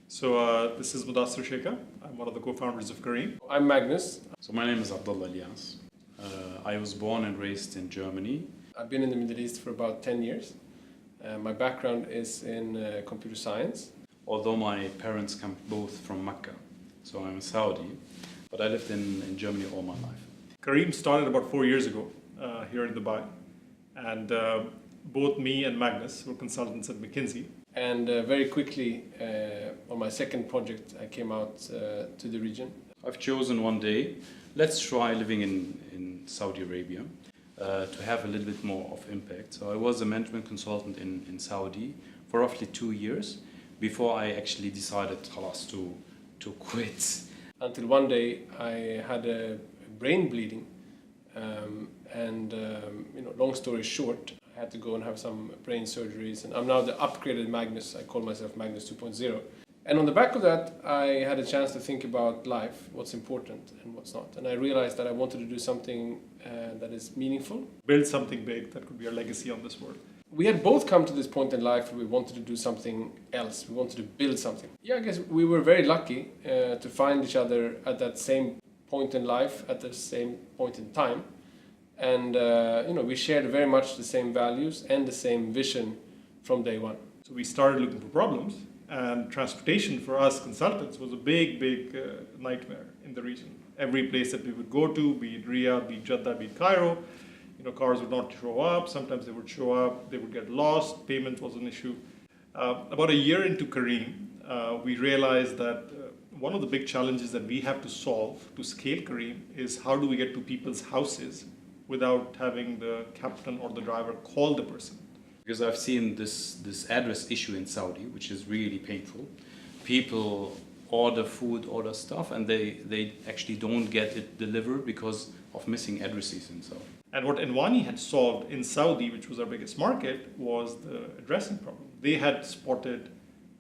This is Mudassir Sheikha. I'm one of the co-founders of Careem. I'm Magnus. So my name is Abdullah Ilyas. I was born and raised in Germany. I've been in the Middle East for about 10 years. My background is in computer science. Although my parents come both from Mecca, so I'm Saudi, but I lived in Germany all my life. Careem started about 4 years ago here in Dubai, and both me and Magnus were consultants at McKinsey. And very quickly, on my second project, I came out to the region. I've chosen one day, let's try living in Saudi Arabia to have a little bit more of impact. So I was a management consultant in Saudi for roughly 2 years before I actually decided khalas, to quit. Until one day I had a brain bleeding, long story short, I had to go and have some brain surgeries, and I'm now the upgraded Magnus. I call myself Magnus 2.0. And on the back of that, I had a chance to think about life, what's important and what's not. And I realized that I wanted to do something that is meaningful. Build something big that could be our legacy on this world. We had both come to this point in life where we wanted to do something else. We wanted to build something. Yeah, I guess we were very lucky to find each other at that same point in life, at the same point in time. And we shared very much the same values and the same vision from day one. So we started looking for problems, and transportation for us consultants was a big nightmare in the region. Every place that we would go to, be it Riyadh, be it Jeddah, be it Cairo, cars would not show up. Sometimes they would show up, they would get lost. Payment was an issue. About a year into Careem, we realized that one of the big challenges that we have to solve to scale Careem is how do we get to people's houses without having the captain or the driver call the person. Because I've seen this address issue in Saudi, which is really painful. People order food, order stuff, and they actually don't get it delivered because of missing addresses in Saudi. And what Enwani had solved in Saudi, which was our biggest market, was the addressing problem. They had spotted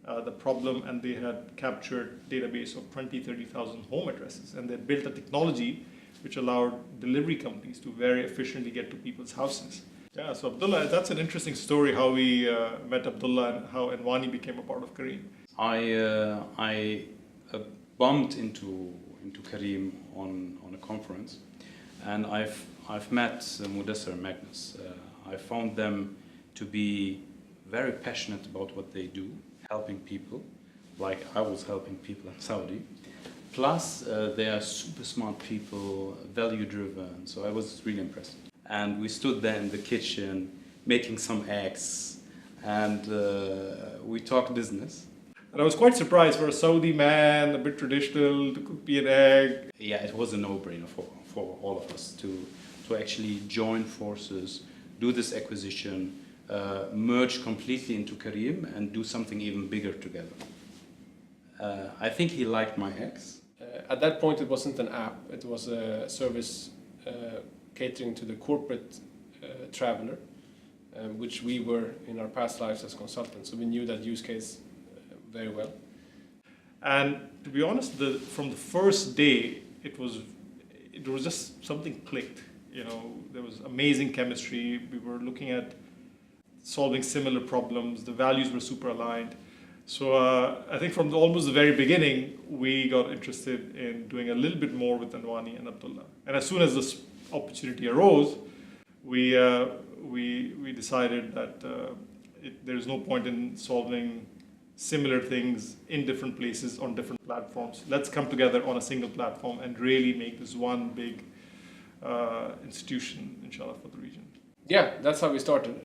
the problem, and they had captured a database of 20, 30,000 home addresses, and they built a technology which allowed delivery companies to very efficiently get to people's houses. Yeah, so Abdullah, that's an interesting story how we met Abdullah and how Enwani became a part of Careem. I bumped into Careem on a conference, and I've met Mudassir and Magnus. I found them to be very passionate about what they do, helping people, like I was helping people in Saudi. Plus, they are super smart people, value-driven, so I was really impressed. And we stood there in the kitchen, making some eggs, and we talked business. And I was quite surprised for a Saudi man, a bit traditional, to cook me an egg. Yeah, it was a no-brainer for all of us to actually join forces, do this acquisition, merge completely into Careem, and do something even bigger together. I think he liked my eggs. At that point, it wasn't an app. It was a service catering to the corporate traveler, which we were in our past lives as consultants. So we knew that use case very well. And to be honest, from the first day, it was just something clicked. There was amazing chemistry. We were looking at solving similar problems. The values were super aligned. So I think from almost the very beginning, we got interested in doing a little bit more with Enwani and Abdullah. And as soon as this opportunity arose, we decided that there's no point in solving similar things in different places on different platforms. Let's come together on a single platform and really make this one big institution, inshallah, for the region. Yeah, that's how we started.